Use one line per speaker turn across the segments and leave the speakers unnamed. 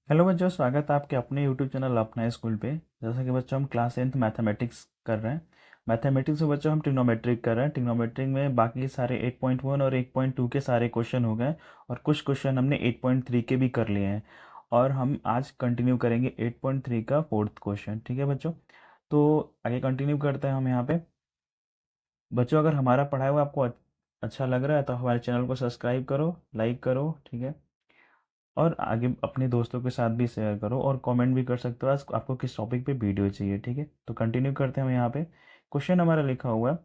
Hello बच्चों, स्वागत है आपके अपने यूट्यूब चैनल अपना स्कूल पे। जैसा कि बच्चों हम क्लास 10th मैथमेटिक्स कर रहे हैं। मैथमेटिक्स में बच्चों हम ट्रिग्नोमेट्रिक कर रहे हैं। ट्रिग्नोमेट्रिक में बाकी सारे 8.1 और 8.2 के सारे क्वेश्चन हो गए और कुछ क्वेश्चन हमने 8.3 के भी कर लिए हैं। और हम आज कंटिन्यू करेंगे 8.3 का फोर्थ क्वेश्चन। ठीक है बच्चों, तो आगे कंटिन्यू करते हैं हम यहाँ पे। बच्चों, अगर हमारा पढ़ाया हुआ आपको अच्छा लग रहा है तो हमारे चैनल को सब्सक्राइब करो, लाइक करो, ठीक है। और आगे अपने दोस्तों के साथ भी शेयर करो और कमेंट भी कर सकते हो आज आपको किस टॉपिक पे वीडियो चाहिए। ठीक है, तो कंटिन्यू करते हैं हम यहाँ पे। क्वेश्चन हमारा लिखा हुआ है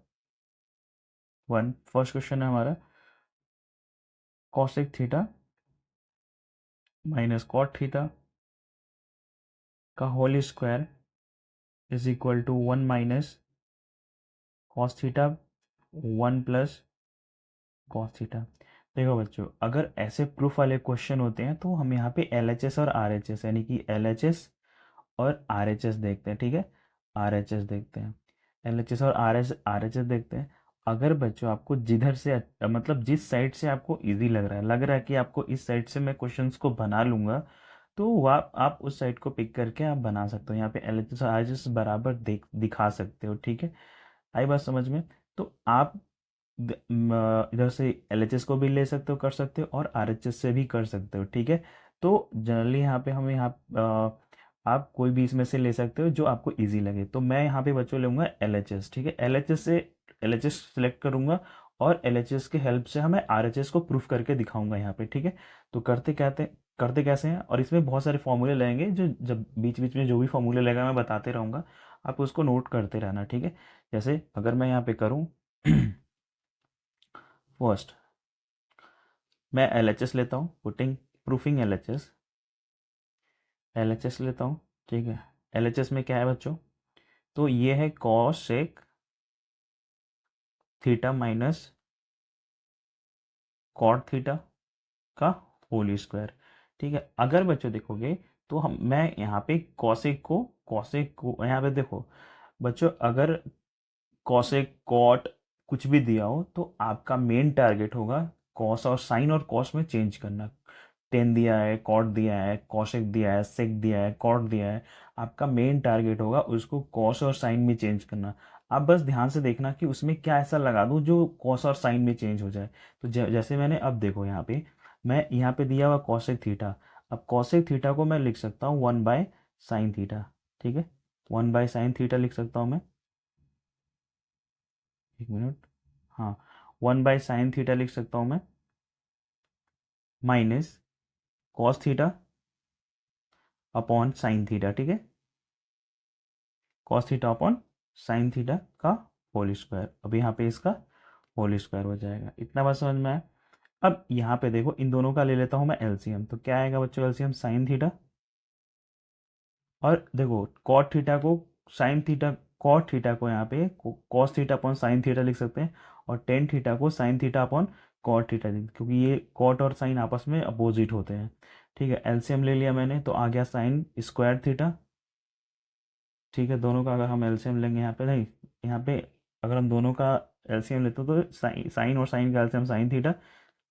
वन। फर्स्ट क्वेश्चन है हमारा, cosec theta minus cot theta का whole square is equal to 1 - cos theta 1 + cos theta. देखो बच्चों, अगर ऐसे प्रूफ वाले क्वेश्चन होते हैं तो हम यहाँ पे LHS और RHS यानी कि LHS और RHS देखते हैं। ठीक है, RHS देखते हैं, LHS और RHS देखते हैं। अगर बच्चों आपको जिधर से मतलब जिस साइड से आपको इजी लग रहा है कि आपको इस साइड से मैं क्वेश्चंस को बना लूंगा, तो वो आप उस साइड को पिक करके आप बना सकते हो। यहाँ पे LHS और RHS बराबर दिखा सकते हो। ठीक है, आई बात समझ में? तो आप इधर से LHS को भी ले सकते हो, कर सकते हो, और RHS से भी कर सकते हो। ठीक है, तो जनरली यहाँ पे हमें आप कोई भी इसमें से ले सकते हो जो आपको इजी लगे। तो मैं यहाँ पे बच्चों लूँगा LHS। ठीक है, LHS सेलेक्ट करूँगा और LHS के हेल्प से हमें RHS को प्रूफ करके दिखाऊंगा यहाँ पे। ठीक है, तो करते कैसे हैं, और इसमें बहुत सारे फॉर्मूले लगेंगे जो जब बीच बीच में जो भी फॉर्मूले लगेगा मैं बताते रहूँगा, आप उसको नोट करते रहना। ठीक है, जैसे अगर मैं यहाँ पे करूँ फर्स्ट, मैं LHS लेता हूँ, पुटिंग प्रूफिंग LHS लेता हूँ। ठीक है, LHS में क्या है बच्चों, तो ये है cosec theta minus cot theta का होल स्क्वायर। ठीक है, अगर बच्चों देखोगे तो मैं यहाँ पे कॉसेक को यहाँ पे देखो बच्चों, अगर कॉसेक कॉट कुछ भी दिया हो तो आपका मेन टारगेट होगा कॉस और साइन और कॉस में चेंज करना। टेन दिया है, कॉट दिया है, कॉसेक दिया है, सेक दिया है, कॉट दिया है, आपका मेन टारगेट होगा उसको कॉस और साइन में चेंज करना। आप बस ध्यान से देखना कि उसमें क्या ऐसा लगा दूं जो कॉस और साइन में चेंज हो जाए। तो जैसे मैंने अब देखो यहाँ पे, मैं यहाँ पे दिया हुआ कॉसेक थीटा, अब कॉसेक थीटा को मैं लिख सकता हूँ 1/sin थीटा। ठीक है, 1/sin थीटा लिख सकता हूँ मैं। एक मिनट, हाँ, 1/sin थीटा लिख सकता हूँ मैं, minus cos theta upon sine theta. ठीक है, cos theta upon sine theta का होल स्क्वायर। अब यहाँ पे इसका होल स्क्वायर हो जाएगा। इतना बात समझ में आया? अब यहाँ पे देखो, इन दोनों का ले लेता हूँ मैं एलसीएम, तो क्या आएगा बच्चों एलसीएम, साइन थीटा। और देखो कॉट थीटा को साइन थीटा, कॉट थीटा को यहाँ पे cos theta upon sine theta लिख सकते हैं, और टेन थीटा को sine theta upon cot theta लिख, क्योंकि ये कॉट और साइन आपस में अपोजिट होते हैं। ठीक है, एलसीएम ले लिया मैंने, तो आ गया साइन स्क्वायर थीटा। ठीक है, दोनों का अगर हम एलसीएम लेंगे यहाँ पे, नहीं, यहाँ पे अगर हम दोनों का एलसीएम लेते हो तो साइन और साइन का एलसीएम साइन थीटा।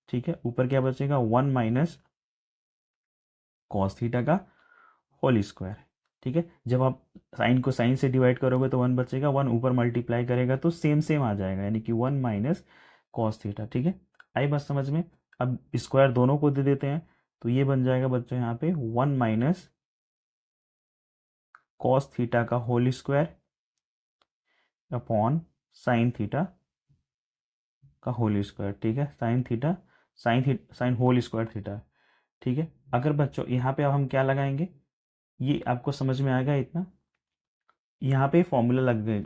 ठीक है, ऊपर क्या बचेगा, 1 - कॉस थीटा का होल स्क्वायर। ठीक है, जब आप साइन को साइन से डिवाइड करोगे तो 1 बचेगा, 1 ऊपर मल्टीप्लाई करेगा तो सेम सेम आ जाएगा, यानी कि 1 - कॉस थीटा। ठीक है, आई बात समझ में? अब स्क्वायर दोनों को दे देते हैं, तो ये बन जाएगा बच्चों यहाँ पे 1 - कॉस थीटा का whole square upon sine theta का होल स्क्वायर। ठीक है, sine theta, sine whole square theta. ठीक है, अगर बच्चों यहाँ पे अब हम क्या लगाएंगे, ये आपको समझ में आएगा इतना। यहाँ पे फॉर्मूला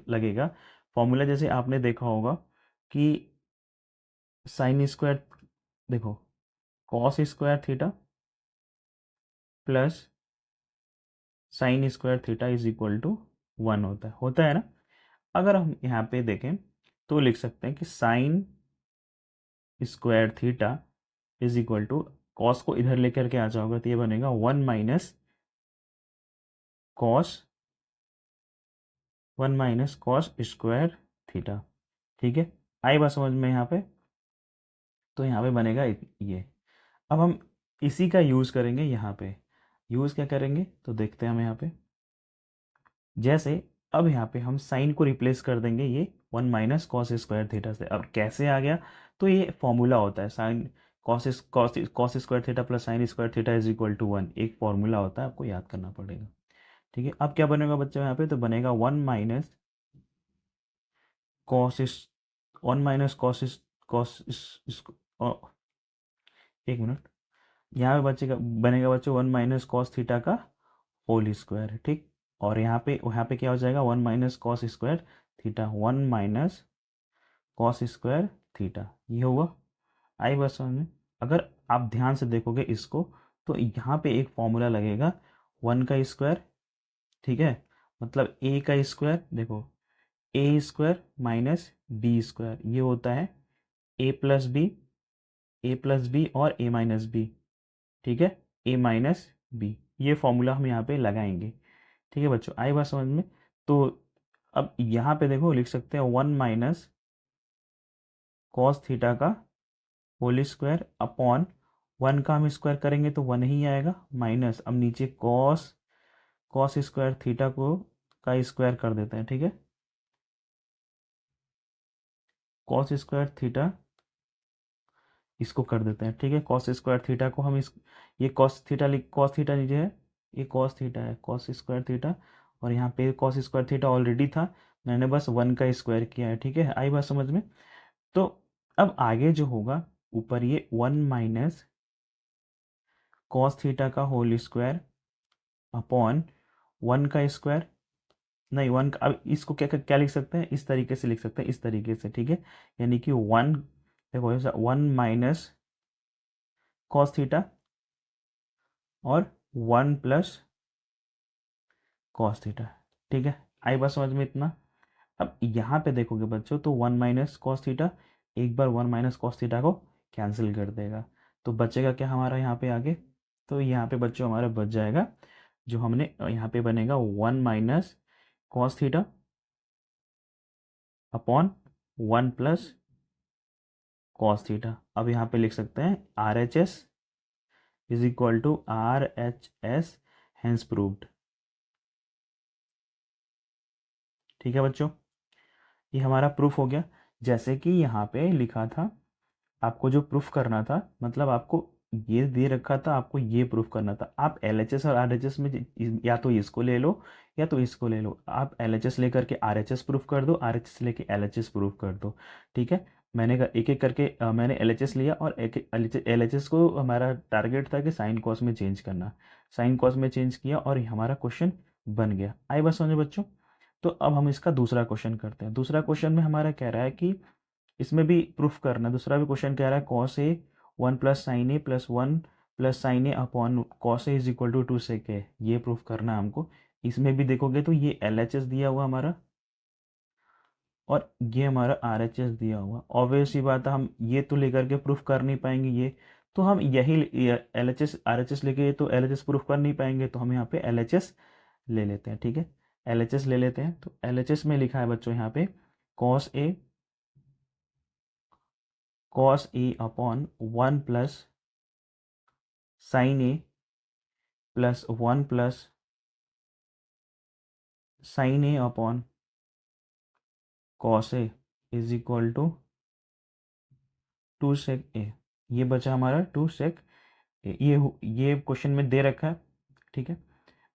लगेगा। फॉर्मूला जैसे आपने देखा होगा कि साइन स्क्वायर, देखो, cos square theta plus sine square theta is equal to 1 होता है ना। अगर हम यहाँ पे देखें तो लिख सकते हैं कि sine square theta is equal to, cos को इधर लेकर के आ जाओगे तो ये बनेगा 1 - कॉस, 1 - कॉस स्क्वायर थीटा। ठीक है, आई बात समझ में यहाँ पे? तो यहाँ पे बनेगा ये। अब हम इसी का यूज़ करेंगे यहाँ पे। यूज़ क्या करेंगे तो देखते हैं हम यहाँ पे, जैसे अब यहाँ पे हम साइन को रिप्लेस कर देंगे ये 1 माइनस कॉस स्क्वायर थीटा से। अब कैसे आ गया, तो ये फॉर्मूला होता है sine cos square theta plus sine square theta is equal to 1, एक फॉर्मूला होता है, आपको याद करना पड़ेगा। ठीक है, अब क्या बनेगा बच्चों यहाँ पे, तो बनेगा 1 माइनस कॉस इस 1 माइनस कॉस इस एक मिनट, यहाँ पे बचेगा बनेगा बच्चों 1 माइनस कॉस थीटा का होल स्क्वायर। ठीक, और यहाँ पे क्या हो जाएगा 1 minus cos square theta, 1 minus cos square theta, ये होगा। आई बात समझ में। अगर आप ध्यान से देखोगे इसको, तो यहाँ पे एक फॉर्मूला लगेगा 1 का स्क्वायर, ठीक है, मतलब ए का स्क्वायर, देखो ए स्क्वायर माइनस बी स्क्वायर, ये होता है ए प्लस बी, ए प्लस बी और ए माइनस बी, ठीक है, ए माइनस बी, ये फॉर्मूला हम यहाँ पे लगाएंगे। ठीक है बच्चों, आई बात समझ में। तो अब यहाँ पे देखो लिख सकते हैं 1 माइनस कॉस थीटा का होल स्क्वायर अपॉन 1 का हम स्क्वायर करेंगे तो 1 ही आएगा, माइनस अब नीचे कॉस कॉस स्क्वायर थीटा को का स्क्वायर कर देते हैं। ठीक है, कॉस स्क्वायर थीटा इसको कर देते हैं। ठीक है, कॉस स्क्वायर थीटा को हम इस ये कॉस थीटा नीचे है, ये कॉस थीटा है, कॉस स्क्वायर थीटा, और यहाँ पे कॉस स्क्वायर थीटा ऑलरेडी था, मैंने बस 1 का स्क्वायर किया है। ठीक है, आई बात समझ में। तो अब आगे जो होगा, ऊपर ये 1 माइनस कॉस थीटा का होल स्क्वायर अपॉन 1 का स्क्वायर, नहीं 1 का, अब इसको क्या क्या लिख सकते हैं, इस तरीके से लिख सकते हैं, इस तरीके से। ठीक है, यानी कि 1, देखो ऐसा 1 माइनस कॉस थीटा और 1 प्लस कॉस थीटा। ठीक है, आई बात समझ में इतना। अब यहाँ पे देखोगे बच्चों, तो 1 माइनस कॉस थीटा एक बार 1 माइनस कॉस थीटा को कैंसिल कर देगा, तो बचेगा क्या हमारा यहाँ पे आगे, तो यहाँ पे बच्चों हमारा बच जाएगा, जो हमने यहाँ पे बनेगा 1 minus cos theta upon 1 plus cos theta. अब यहाँ पे लिख सकते हैं R H S is equal to R H S, hence proved. ठीक है बच्चों, ये हमारा प्रूफ हो गया। जैसे कि यहाँ पे लिखा था, आपको जो प्रूफ करना था, मतलब आपको ये दे रखा था, आपको ये प्रूफ करना था। आप एलएचएस और आरएचएस में या तो इसको ले लो या तो इसको ले लो। आप एलएचएस लेकर के आरएचएस प्रूफ कर दो, आरएचएस लेके एलएचएस प्रूफ कर दो। ठीक है, मैंने एक एक करके मैंने एलएचएस लिया, और एक एलएचएस को हमारा टारगेट था कि साइन कॉस में चेंज करना, साइन कॉस में चेंज किया और हमारा क्वेश्चन बन गया। आई बस समझे बच्चों। तो अब हम इसका दूसरा क्वेश्चन करते हैं। दूसरा क्वेश्चन में हमारा कह रहा है कि इसमें भी प्रूफ करना है। दूसरा भी क्वेश्चन कह रहा है cos A 1 plus sine A plus 1 plus sine A upon cos A is equal to 2 sec है, ये प्रूफ करना है हमको। इसमें भी देखोगे तो ये एल एच एस दिया हुआ हमारा, और ये हमारा आर एच एस दिया हुआ। ऑब्वियस सी बात है, हम ये तो लेकर के प्रूफ कर नहीं पाएंगे, ये तो हम यही L H S R H S लेके तो एल एच एस प्रूफ कर नहीं पाएंगे, तो हम यहाँ पे एल एच एस ले लेते हैं। ठीक है, एल एच एस ले लेते हैं। तो एल एच एस में लिखा है बच्चों यहाँ पे cos A upon 1 plus sine A plus 1 plus sine A upon cos A is equal to 2 sec A. ये बचा हमारा 2 सेक ए, ये क्वेश्चन में दे रखा है। ठीक है,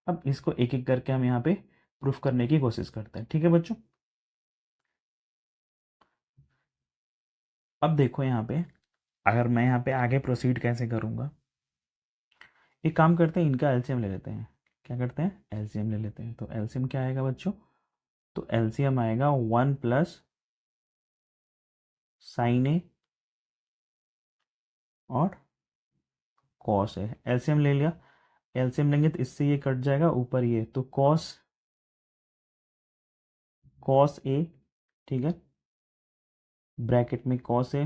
अब इसको एक एक करके हम यहाँ पे प्रूफ करने की कोशिश करते हैं। ठीक है बच्चों, अब देखो यहाँ पे, अगर मैं यहाँ पे आगे प्रोसीड कैसे करूँगा, एक काम करते हैं, इनका एलसीएम ले लेते हैं। क्या करते हैं, एलसीएम ले लेते हैं। तो एलसीएम क्या आएगा बच्चों, तो एलसीएम आएगा 1 प्लस साइन ए और कॉस ए। एलसीएम ले लिया, एलसीएम लेंगे तो इससे ये कट जाएगा, ऊपर ये तो कॉस कॉस ए, ठीक है, ब्रैकेट में कॉस ए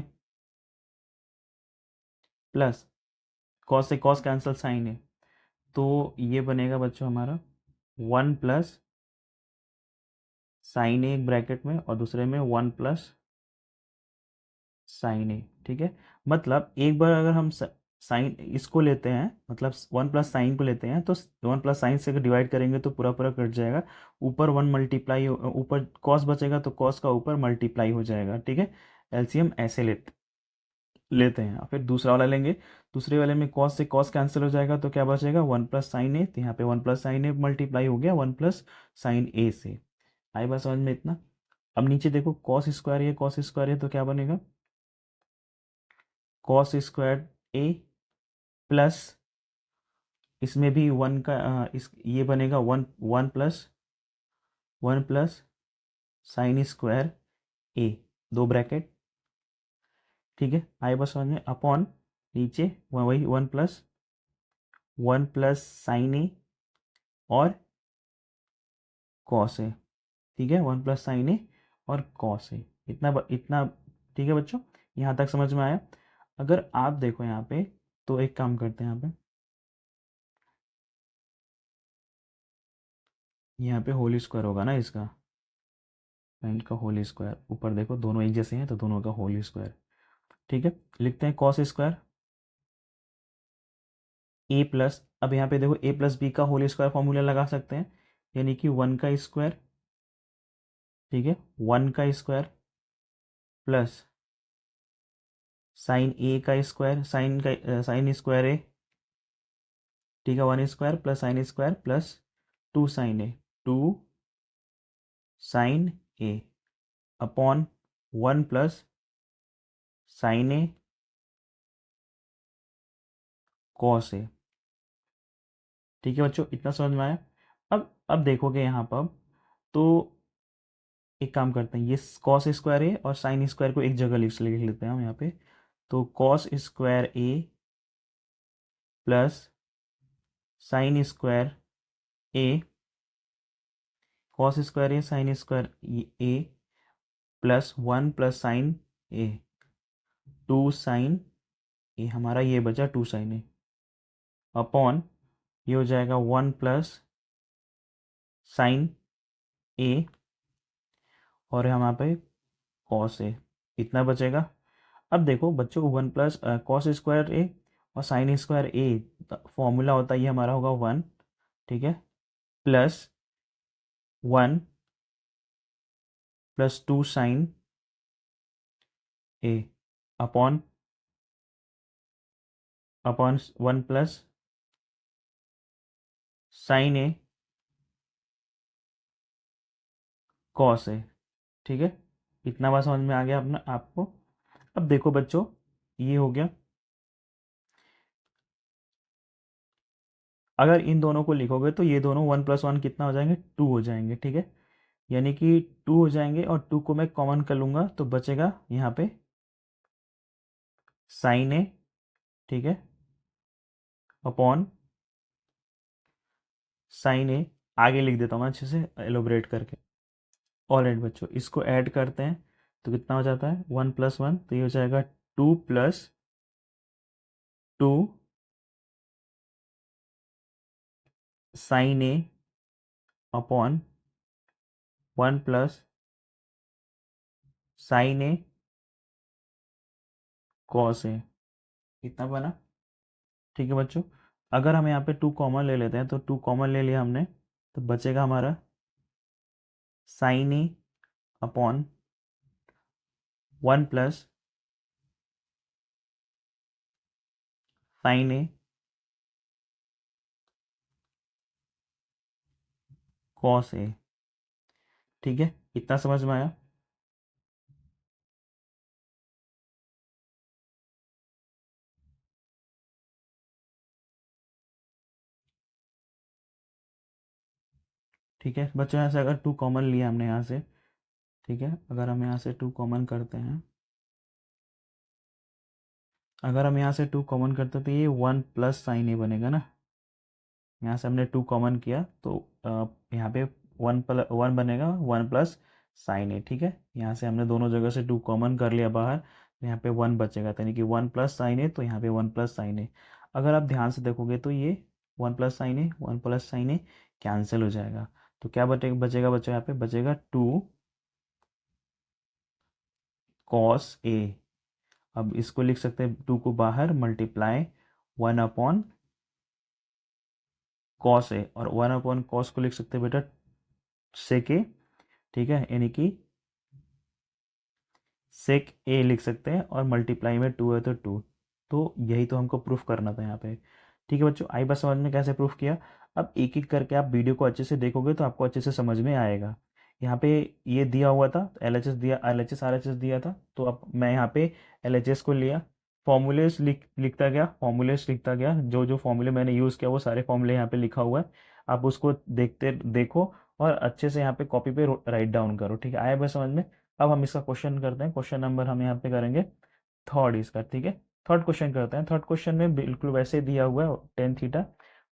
प्लस कॉस से कॉस कैंसल साइन ए, तो ये बनेगा बच्चों हमारा 1 प्लस साइन ए ब्रैकेट में, और दूसरे में 1 प्लस साइन ए। ठीक है, मतलब एक बार अगर हम साइन इसको लेते हैं, मतलब 1 प्लस साइन को लेते हैं, तो 1 प्लस साइन से अगर डिवाइड करेंगे तो पूरा पूरा कट जाएगा। ऊपर 1 मल्टीप्लाई, ऊपर कॉस बचेगा तो कॉस का ऊपर मल्टीप्लाई हो जाएगा, ठीक है। एलसीएम ऐसे लेते लेते हैं। फिर दूसरा वाला लेंगे, दूसरे वाले में कॉस से कॉस कैंसिल हो जाएगा तो क्या बचेगा, 1 प्लस साइन ए, तो यहाँ पे 1 प्लस साइन ए मल्टीप्लाई हो गया 1 प्लस साइन ए से। आई बात समझ में इतना। अब नीचे देखो कॉस स्क्वायर ये कॉस स्क्वायर है तो क्या बनेगा, कॉस स्क्वायर ए प्लस, इसमें भी वन का इस ये बनेगा 1 प्लस साइन स्क्वायर ए, दो ब्रैकेट, ठीक है। आई बस समझ में, अपॉन नीचे वही 1 प्लस साइन ए और कॉस ए, ठीक है। 1 प्लस साइन ए और कॉस ए, इतना ठीक है बच्चों, यहाँ तक समझ में आया। अगर आप देखो यहाँ पे, तो एक काम करते हैं, यहाँ पे होल स्क्वायर होगा ना इसका, साइन का होल स्क्वायर, ऊपर देखो दोनों एक जैसे हैं तो दोनों का होल स्क्वायर, ठीक है। लिखते हैं कॉस स्क्वायर ए प्लस, अब यहाँ पे देखो ए प्लस बी का होल स्क्वायर फॉर्मूला लगा सकते हैं, यानी कि 1 का स्क्वायर, ठीक है, 1 का स्क्वायर प्लस साइन ए का स्क्वायर, साइन स्क्वायर ए, ठीक है, 1 square plus sine square plus 2 sine A, 2 sine A upon 1 plus sine A cos A, ठीक है बच्चों, इतना समझ में आया। अब देखोगे यहाँ पर, तो एक काम करते हैं, ये कॉस स्क्वायर ए और साइन स्क्वायर को एक जगह लिख लेते हैं हम यहाँ पे, तो cos square A plus sine square A, cos square A sine square A plus 1 plus sine A, 2 sine ए, हमारा ये बचा 2 साइन ए, अपॉन ये हो जाएगा 1 प्लस साइन ए और यहाँ पे कॉस ए, इतना बचेगा। अब देखो बच्चों, 1 प्लस कॉस स्क्वायर ए और साइन स्क्वायर ए, फॉर्मूला होता है ये हमारा होगा 1, ठीक है, plus 1 plus 2 sine A upon upon 1 plus sine A cos A, ठीक है। इतना बात समझ में आ गया अपना आपको। अब देखो बच्चों, ये हो गया, अगर इन दोनों को लिखोगे तो ये दोनों 1 प्लस 1 कितना हो जाएंगे, 2 हो जाएंगे, ठीक है, यानी कि 2 हो जाएंगे और 2 को मैं कॉमन कर लूँगा तो बचेगा यहाँ पे साइन ए, ठीक है, अपॉन साइन ए, आगे लिख देता हूँ मैं अच्छे से एलोबरेट करके। ऑल राइट बच्चों, इसको ऐड करते हैं तो कितना हो जाता है, 1 प्लस 1, तो ये हो जाएगा 2 plus 2 sine A upon 1 plus sine A cos ए, इतना बना, ठीक है बच्चों। अगर हम यहाँ पे 2 कॉमन ले लेते हैं, तो 2 कॉमन ले लिया हमने, तो बचेगा हमारा sign A upon 1 plus sine A cos A, ठीक है, इतना समझ में आया। ठीक है बच्चों, यहाँ से अगर 2 कॉमन लिया हमने यहाँ से, ठीक है, अगर हम यहाँ से 2 कॉमन करते हैं, अगर हम यहाँ से 2 कॉमन करते हैं तो ये 1 प्लस साइन ए बनेगा ना, यहाँ से हमने 2 कॉमन किया तो यहाँ पे 1 बनेगा 1 प्लस साइन ए, ठीक है। यहाँ से हमने दोनों जगह से 2 कॉमन कर लिया बाहर, तो यहाँ पे 1 बचेगा, तो यानी कि 1 प्लस साइन ए, तो यहाँ पे 1 प्लस साइन ए। अगर आप ध्यान से देखोगे तो ये 1 प्लस साइन ए कैंसिल हो जाएगा, तो क्या बचेगा बच्चों, यहाँ पे बचेगा 2 कॉस ए। अब इसको लिख सकते हैं, 2 को बाहर मल्टीप्लाई 1 अपॉन कॉस ए, और 1 अपॉन कॉस को लिख सकते हैं बेटा सेक ए, ठीक है, यानी कि सेक ए लिख सकते हैं, और मल्टीप्लाई में 2 है तो 2। तो यही तो हमको प्रूफ करना था यहाँ पे। ठीक है बच्चों, आई बात समझ में कैसे प्रूफ किया। अब एक एक करके आप वीडियो को अच्छे से देखोगे तो आपको अच्छे से समझ में आएगा। यहाँ पे ये दिया हुआ था, एल एच एस दिया, L H S R H S दिया था, तो अब मैं यहाँ पे एल एच एस को लिया, फॉर्मूलेस लिखता गया, फॉर्मूलेस लिखता गया, जो जो फॉर्मूले मैंने यूज़ किया वो सारे फॉर्मूले यहाँ पे लिखा हुआ है। आप उसको देखते देखो और अच्छे से यहाँ पे कॉपी पे राइट डाउन करो। ठीक है, आया बस समझ में। अब हम इसका क्वेश्चन करते हैं, क्वेश्चन नंबर हम यहाँ पे करेंगे थर्ड इसका। ठीक है, थर्ड क्वेश्चन करते हैं। थर्ड क्वेश्चन में बिल्कुल वैसे दिया हुआ है, tan theta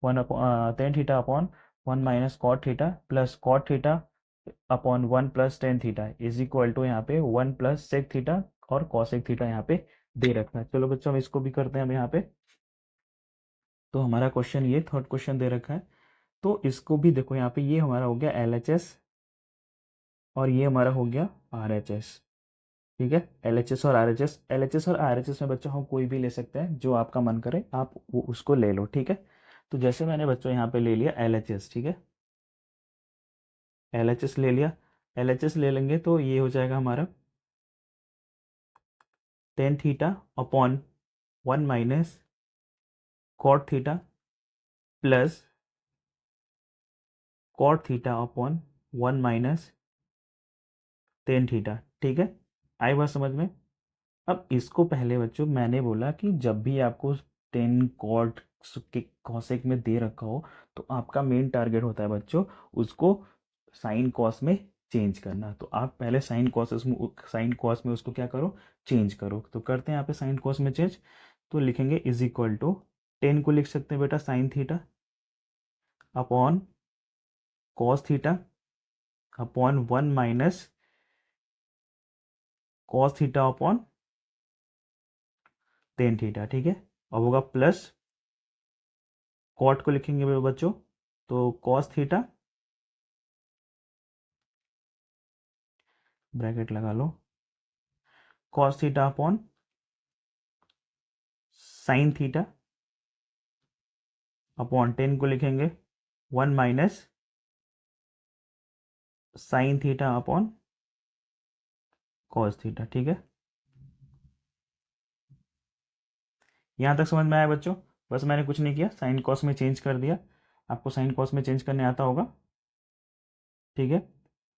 tan theta upon 1 - cot theta plus cot theta upon 1 + tan theta is equal to यहाँ पे 1 + सेक थीटा और कॉसेक थीटा यहाँ पे दे रखा है। चलो बच्चों हम इसको भी करते हैं हम यहाँ पे। तो हमारा क्वेश्चन, ये थर्ड क्वेश्चन दे रखा है, तो इसको भी देखो यहाँ पे, ये हमारा हो गया एल एच एस और ये हमारा हो गया आर एच एस। ठीक है, एल एच एस और are H S, L H S और आर एच एस में बच्चों हम कोई भी ले सकते हैं, जो आपका मन करे आप वो उसको ले लो। ठीक है, तो जैसे मैंने बच्चों यहाँ पे ले लिया एल एच एस, ठीक है, एल एच एस ले लिया, एल एच एस ले लेंगे तो ये हो जाएगा हमारा tan theta upon 1 - cot theta plus cot theta upon 1 - tan theta. ठीक है, आई बात समझ में। अब इसको पहले बच्चों मैंने बोला कि जब भी आपको टेन कॉट के कॉसेक में दे रखा हो, तो आपका मेन टारगेट होता है बच्चों उसको साइन कॉस में चेंज करना। तो आप पहले साइन कॉस में उसको क्या करो, चेंज करो। तो करते हैं यहाँ पे साइन कॉस में चेंज। तो लिखेंगे इज इक्वल टू, टेन को लिख सकते हैं बेटा sign theta upon cos theta upon 1 - cos theta upon ten theta. ठीक है, अब होगा प्लस कॉट को लिखेंगे बच्चों, तो कॉस थीटा, ब्रैकेट लगा लो, cos theta upon sine theta upon tan को लिखेंगे 1 - sine theta upon cos theta. ठीक है, यहाँ तक समझ में आया बच्चों। बस मैंने कुछ नहीं किया, साइन कॉस में चेंज कर दिया। आपको साइन कॉस में चेंज करने आता होगा। ठीक है,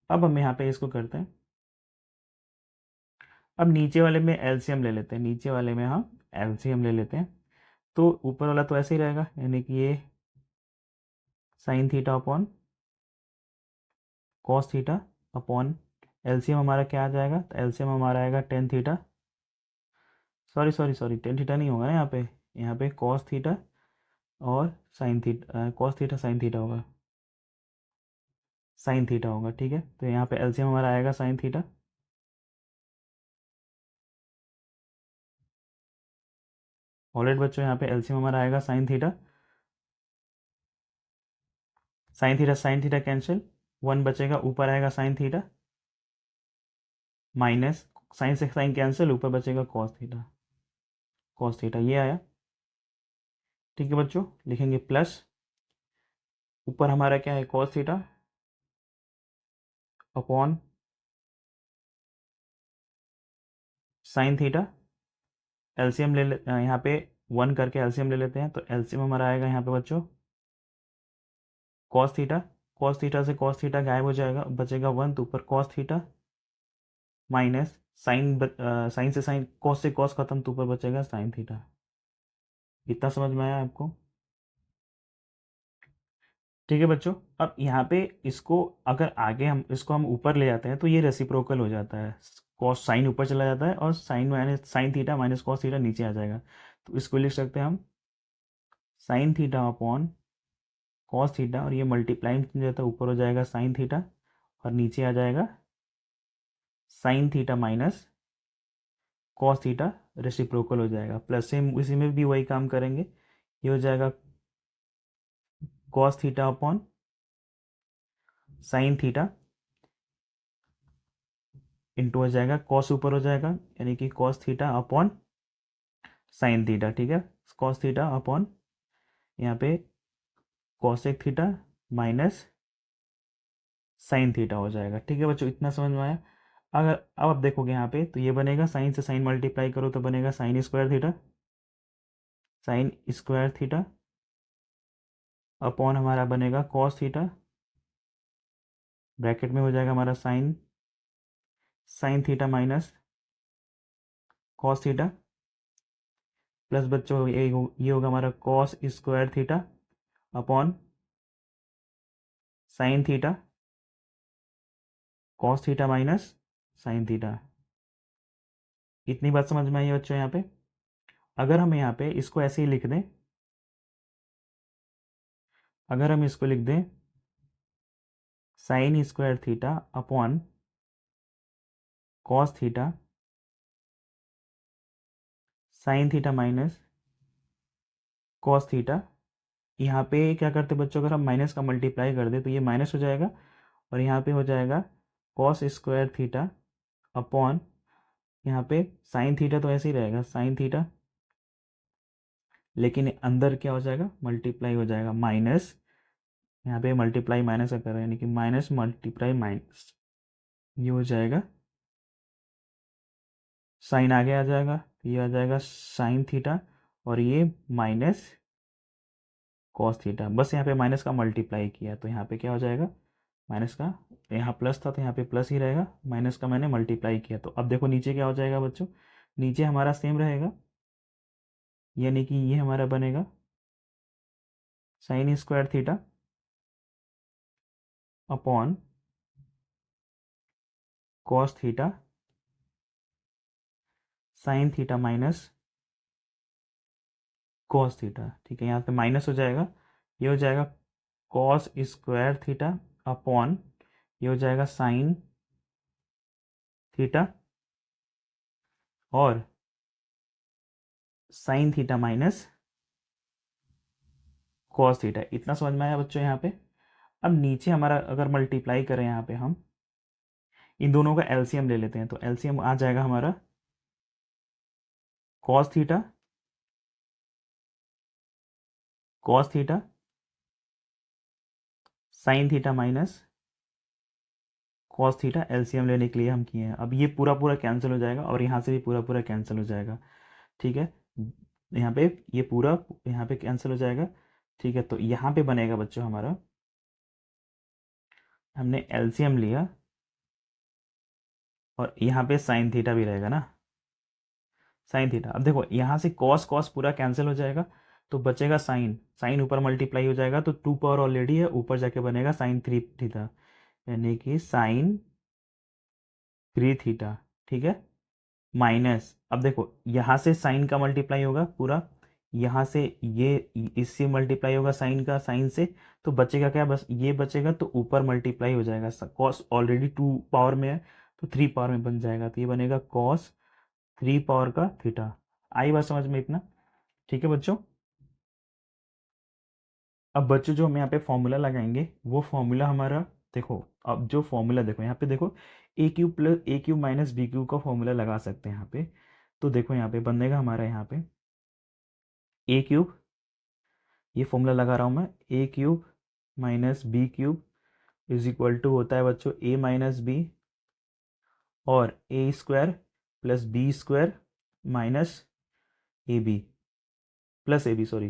अब हम यहाँ पे इसको करते हैं। अब नीचे वाले में एलसीएम ले लेते हैं, नीचे वाले में हम एलसीएम ले लेते हैं। तो ऊपर वाला तो ऐसे ही रहेगा, यानी कि ये sign theta upon cos theta upon LCM हमारा क्या आ जाएगा, तो एलसीएम हमारा आएगा tan theta, sorry sorry sorry, tan theta नहीं होगा ना यहाँ पे, यहाँ पे कॉस थीटा और sign theta, cos theta sine theta होगा, साइन थीटा होगा। ठीक है, तो यहाँ पे एलसीएम हमारा आएगा साइन थीटा, ऑलरेडी बच्चों यहाँ पे एलसीएम हमारा आएगा sign theta, sine theta cancel, one बचेगा, ऊपर आएगा साइन थीटा माइनस साइन से साइन कैंसिल, ऊपर बचेगा कॉस थीटा ये आया। ठीक है बच्चों, लिखेंगे प्लस, ऊपर हमारा क्या है cos theta upon sine theta, LCM यहाँ पे वन करके एलसीएम ले लेते हैं, तो एलसीएम हमारा आएगा यहाँ पे बच्चों कॉस थीटा, कॉस थीटा से कॉस थीटा गायब हो जाएगा, बचेगा वन, तो ऊपर कॉस थीटा माइनस साइन से साइन, कॉस से कॉस खत्म, तो ऊपर बचेगा साइन थीटा। इतना समझ में आया आपको। ठीक है बच्चों, अब यहाँ पे इसको अगर आगे हम इसको हम ऊपर ले जाते हैं तो ये रेसिप्रोकल हो जाता है, कॉस साइन ऊपर चला जाता है और sign theta minus cos theta नीचे आ जाएगा। तो इसको लिख सकते हैं हम sign theta upon cos theta, और ये मल्टीप्लाई में जाता है, ऊपर हो जाएगा साइन थीटा और नीचे आ जाएगा sign theta minus cos theta, reciprocal हो जाएगा। प्लस सेम इसी में भी वही काम करेंगे, ये हो जाएगा cos theta upon sine theta into हो जाएगा कॉस ऊपर हो जाएगा, यानी कि cos theta upon sine theta. ठीक है, कॉस थीटा अपॉन यहाँ पे cosec theta minus sine theta हो जाएगा। ठीक है बच्चों, इतना समझ में आया। अगर अब आप देखोगे यहाँ पे तो ये बनेगा साइन से साइन मल्टीप्लाई करो तो बनेगा sine square theta, sine square theta upon हमारा बनेगा कॉस थीटा, ब्रैकेट में हो जाएगा हमारा sine sine theta minus cos theta, plus बच्चों ये होगा हमारा cos square theta upon sine theta cos theta minus sine theta. इतनी बात समझ में आई है बच्चों यहाँ पे। अगर हम यहाँ पे इसको ऐसे ही लिख दें, अगर हम इसको लिख दें sign square theta upon cos theta sine theta minus cos theta, यहाँ पे क्या करते बच्चों, अगर हम माइनस का मल्टीप्लाई कर दे तो ये माइनस हो जाएगा और यहाँ पे हो जाएगा कॉस स्क्वायर थीटा अपॉन यहाँ पे साइन थीटा तो ऐसे ही रहेगा साइन थीटा, लेकिन अंदर क्या हो जाएगा मल्टीप्लाई हो जाएगा माइनस, यहाँ पे मल्टीप्लाई माइनस का कर रहे हैं यानी कि माइनस मल्टीप्लाई माइनस, ये हो जाएगा साइन आगे आ जाएगा, ये आ जाएगा साइन थीटा और ये माइनस कॉस थीटा। बस यहाँ पे माइनस का मल्टीप्लाई किया तो यहाँ पे क्या हो जाएगा माइनस का, यहाँ प्लस था तो यहाँ पे प्लस ही रहेगा, माइनस का मैंने मल्टीप्लाई किया। तो अब देखो नीचे क्या हो जाएगा बच्चों, नीचे हमारा सेम रहेगा, यानी कि ये हमारा बनेगा sine square theta upon cos theta sine theta minus cos theta. ठीक है, यहाँ पे माइनस हो जाएगा, ये हो जाएगा कॉस स्क्वायर थीटा अपॉन ये हो जाएगा साइन थीटा और sign theta minus cos theta. इतना समझ में आया बच्चों यहाँ पे। अब नीचे हमारा अगर मल्टीप्लाई करें यहाँ पे हम इन दोनों का एलसीएम ले लेते हैं तो एलसीएम आ जाएगा हमारा cos theta sine theta minus cos theta, LCM लेने के लिए हम किए हैं। अब ये पूरा पूरा कैंसिल हो जाएगा और यहाँ से भी पूरा पूरा कैंसिल हो जाएगा। ठीक है, यहाँ पे ये पूरा यहाँ पे कैंसिल हो जाएगा। ठीक है, तो यहाँ पे बनेगा बच्चों हमारा, हमने एलसीएम लिया और यहाँ पे साइन थीटा भी रहेगा ना, साइन थीटा। अब देखो यहाँ से कॉस कॉस पूरा कैंसिल हो जाएगा तो बचेगा साइन, साइन ऊपर मल्टीप्लाई हो जाएगा तो टू पावर ऑलरेडी है, ऊपर जाके बनेगा साइन थ्री थीटा, यानी कि साइन थ्री थीटा। ठीक है, माइनस, अब देखो यहाँ से साइन का मल्टीप्लाई होगा पूरा, यहाँ से ये इससे मल्टीप्लाई होगा साइन का साइन से, तो बचेगा क्या, बस ये बचेगा तो ऊपर मल्टीप्लाई हो जाएगा, कॉस ऑलरेडी टू पावर में है तो थ्री पावर में बन जाएगा, तो ये बनेगा कॉस थ्री पावर का थीटा। आई बात समझ में इतना। ठीक है बच्चों, अब बच्चों जो हम यहाँ पे फॉर्मूला लगाएंगे वो फॉर्मूला हमारा, देखो अब जो फॉर्मूला देखो यहाँ पे देखो ए क्यूब प्लस ए क्यूब माइनस बी क्यूब का फॉर्मूला लगा सकते हैं यहाँ पे। तो देखो यहाँ पे बनेगा हमारा यहाँ पे ए क्यूब, ये फॉर्मूला लगा रहा हूँ मैं, A cube minus B cube is equal to होता है बच्चों ए माइनस बी और A square plus B square minus A B plus A B, sorry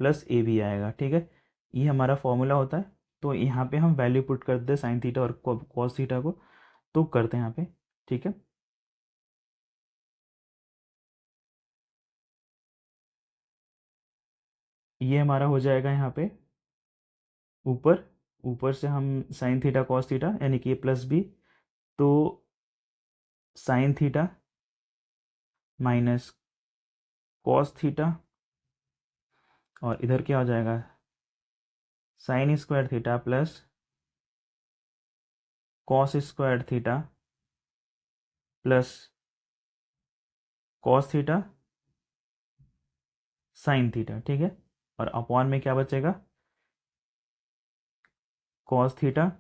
plus A B आएगा। ठीक है, ये हमारा फॉर्मूला होता है। तो यहाँ पे हम वैल्यू पुट करते हैं साइन थीटा और कॉस थीटा को, तो करते हैं यहाँ पे। ठीक है, ये हमारा हो जाएगा यहाँ पे ऊपर, ऊपर से हम साइन थीटा कॉस थीटा यानी कि ए प्लस बी, तो sign theta minus cos theta और इधर क्या हो जाएगा sign square theta plus cos square theta plus cos theta sine theta. ठीक है, और अपॉन में क्या बचेगा कॉस थीटा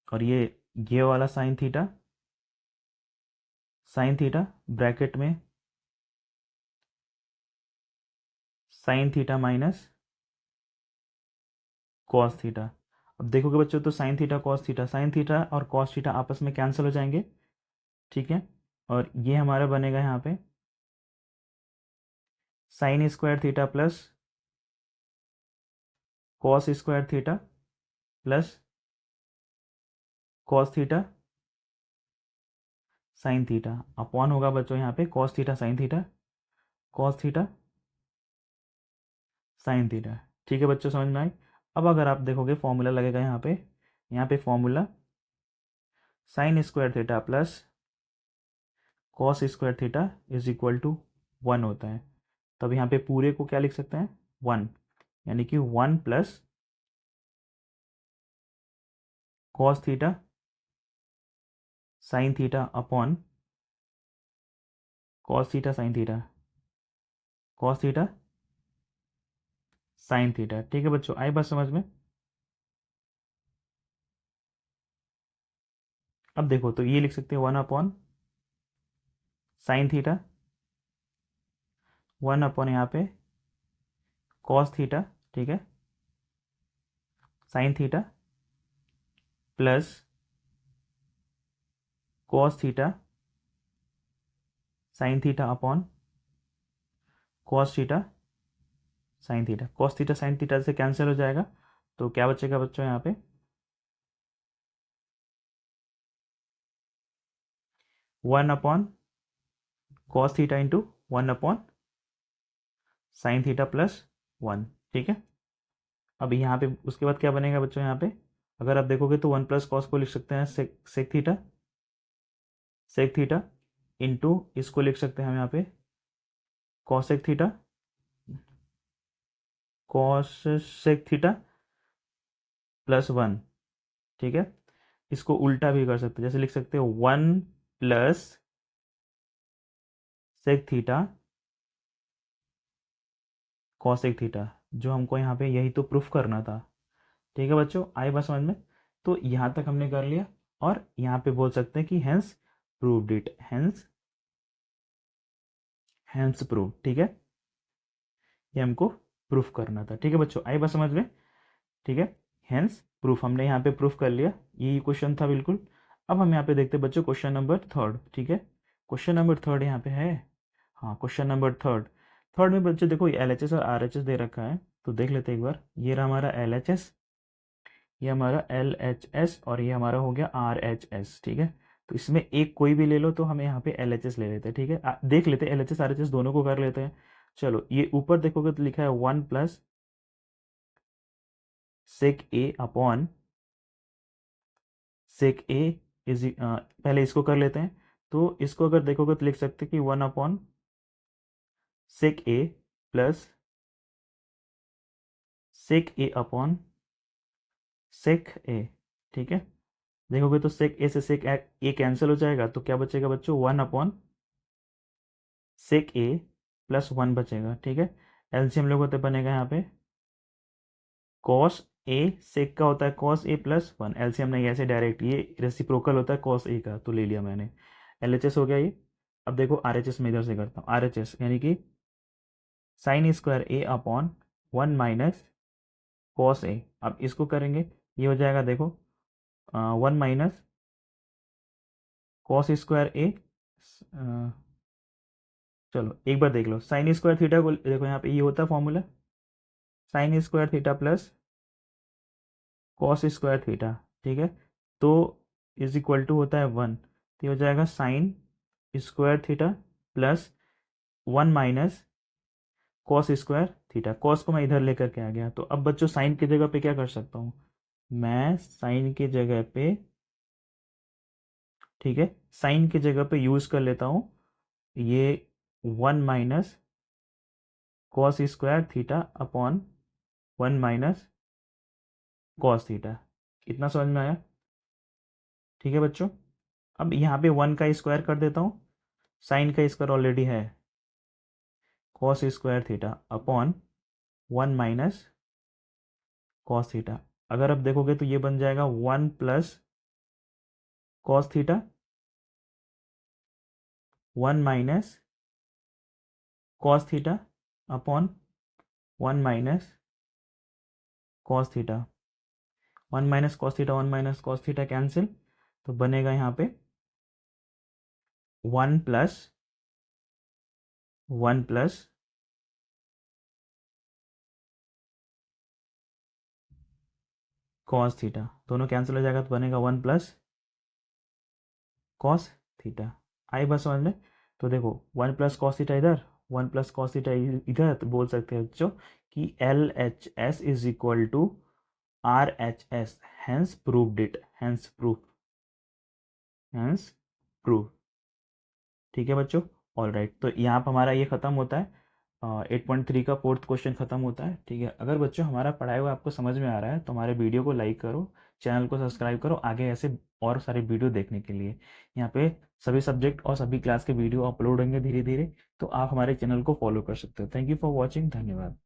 और ये वाला साइन थीटा ब्रैकेट में sign theta minus cos theta. अब देखोगे बच्चों तो साइन थीटा और कॉस थीटा आपस में कैंसिल हो जाएंगे, ठीक है। और ये हमारा बनेगा यहाँ पे sign square theta plus cos square theta plus cos theta sine theta upon होगा बच्चों यहाँ पे cos theta sine theta, cos theta sine theta. ठीक है बच्चों, समझ में आई। अब अगर आप देखोगे फॉर्मूला लगेगा यहाँ पे formula sine square theta plus cos square theta is equal to 1 होता है। तब यहाँ पे पूरे को क्या लिख सकते हैं 1, यानी कि 1 plus cos theta sine theta upon cos theta sine theta, cos theta sine theta. ठीक है बच्चों, आई बात समझ में। अब देखो तो ये लिख सकते हैं 1 अपॉन साइन थीटा, 1 अपॉन यहाँ पे कॉस थीटा, ठीक है, sine theta plus cos theta sine theta upon cos theta sine theta. Cos theta sine theta से कैंसिल हो जाएगा, तो क्या बचेगा बच्चों यहाँ पे 1 upon cos theta into 1 upon sine theta plus 1। ठीक है, अब यहाँ पे उसके बाद क्या बनेगा बच्चों यहाँ पे, अगर आप देखोगे तो 1 प्लस कॉस को लिख सकते हैं सेक थीटा इंटू इसको लिख सकते हैं हम यहाँ पे cosec theta cosec theta plus 1। ठीक है, इसको उल्टा भी कर सकते हैं, जैसे लिख सकते हो 1 plus sec theta cosec theta, जो हमको यहाँ पे यही तो प्रूफ करना था। ठीक है बच्चों, आई बात समझ में। तो यहाँ तक हमने कर लिया, और यहाँ पे बोल सकते हैं कि hence proved it, hence prove. ठीक है, ये हमको प्रूफ करना था। ठीक है बच्चों, आई बात समझ में। ठीक है, हैंस प्रूफ हमने यहाँ पे प्रूफ कर लिया, यही क्वेश्चन था बिल्कुल। अब हम यहाँ पे देखते हैं बच्चों क्वेश्चन नंबर थर्ड। ठीक है, क्वेश्चन नंबर थर्ड यहाँ पे है। हाँ, क्वेश्चन नंबर थर्ड। थर्ड में बच्चे देखो एल एच एस और आर एच एस दे रखा है, तो देख लेते हैं एक बार। ये रहा हमारा एल एच एस, ये हमारा एल एच एस, और ये हमारा हो गया आर एच एस। ठीक है, तो इसमें एक कोई भी ले लो, तो हम यहाँ पे एल एच एस ले लेते हैं। ठीक है, देख लेते हैं L H S R H S दोनों को कर लेते हैं। चलो, ये ऊपर देखोगे तो लिखा है 1 plus sec A upon sec A is, पहले इसको कर लेते हैं। तो इसको अगर देखोगे तो लिख सकते हैं कि 1 upon sec A plus sec A upon sec ए। ठीक है, देखोगे तो सेक ए से सेक ए कैंसिल हो जाएगा, तो क्या बचेगा बच्चों 1 अपॉन सेक ए प्लस 1 बचेगा। ठीक है, एलसीएम लोगों तो बनेगा यहाँ पे कॉस ए, सेक का होता है कॉस ए प्लस 1, एलसीएम नहीं, ऐसे डायरेक्ट ये रेसिप्रोकल होता है कॉस ए का, तो ले लिया मैंने। एलएचएस हो गया ये। अब देखो आरएचएस में इधर से करता हूँ, आरएचएस यानी कि sine square A upon 1 minus cos A. अब इसको करेंगे, ये हो जाएगा देखो 1 माइनस कॉस स्क्वायर ए। चलो एक बार देख लो, साइन स्क्वायर थीटा को देखो यहाँ पे ये होता है formula sine square theta plus cos square theta. ठीक है, तो इज इक्वल टू होता है 1, तो ये हो जाएगा sign square theta plus 1 minus cos square theta. Cos को मैं इधर लेकर के आ गया, तो अब बच्चों साइन की जगह पे क्या कर सकता हूँ, मैं साइन की जगह पे, ठीक है, साइन की जगह पे यूज कर लेता हूँ ये 1 minus cos square theta upon 1 minus cos theta. इतना समझ में आया। ठीक है बच्चों, अब यहाँ पे 1 का स्क्वायर कर देता हूँ, साइन का स्क्वायर ऑलरेडी है cos square theta upon 1 minus cos theta. अगर आप देखोगे तो ये बन जाएगा 1 plus cos theta 1 minus cos theta upon 1 minus cos theta, 1 minus cos theta, 1 minus cos theta cancel, तो बनेगा यहाँ पे 1 प्लस कॉस थीटा, दोनों कैंसिल हो जाएगा तो बनेगा 1 प्लस कॉस थीटा। आई बस समझ में। तो देखो 1 प्लस कॉस थीटा इधर, 1 प्लस कॉस थीटा इधर, तो बोल सकते हैं बच्चों कि LHS is equal to RHS, hence proved it, hence prove. ठीक है बच्चों। ऑल राइट, तो यहाँ पर हमारा ये ख़त्म होता है, 8.3 का फोर्थ क्वेश्चन ख़त्म होता है। ठीक है, अगर बच्चों हमारा पढ़ाया हुआ आपको समझ में आ रहा है तो हमारे वीडियो को लाइक करो, चैनल को सब्सक्राइब करो आगे ऐसे और सारे वीडियो देखने के लिए। यहाँ पे सभी सब्जेक्ट और सभी क्लास के वीडियो अपलोड होंगे धीरे धीरे, तो आप हमारे चैनल को फॉलो कर सकते हो। थैंक यू फॉर वॉचिंग, धन्यवाद।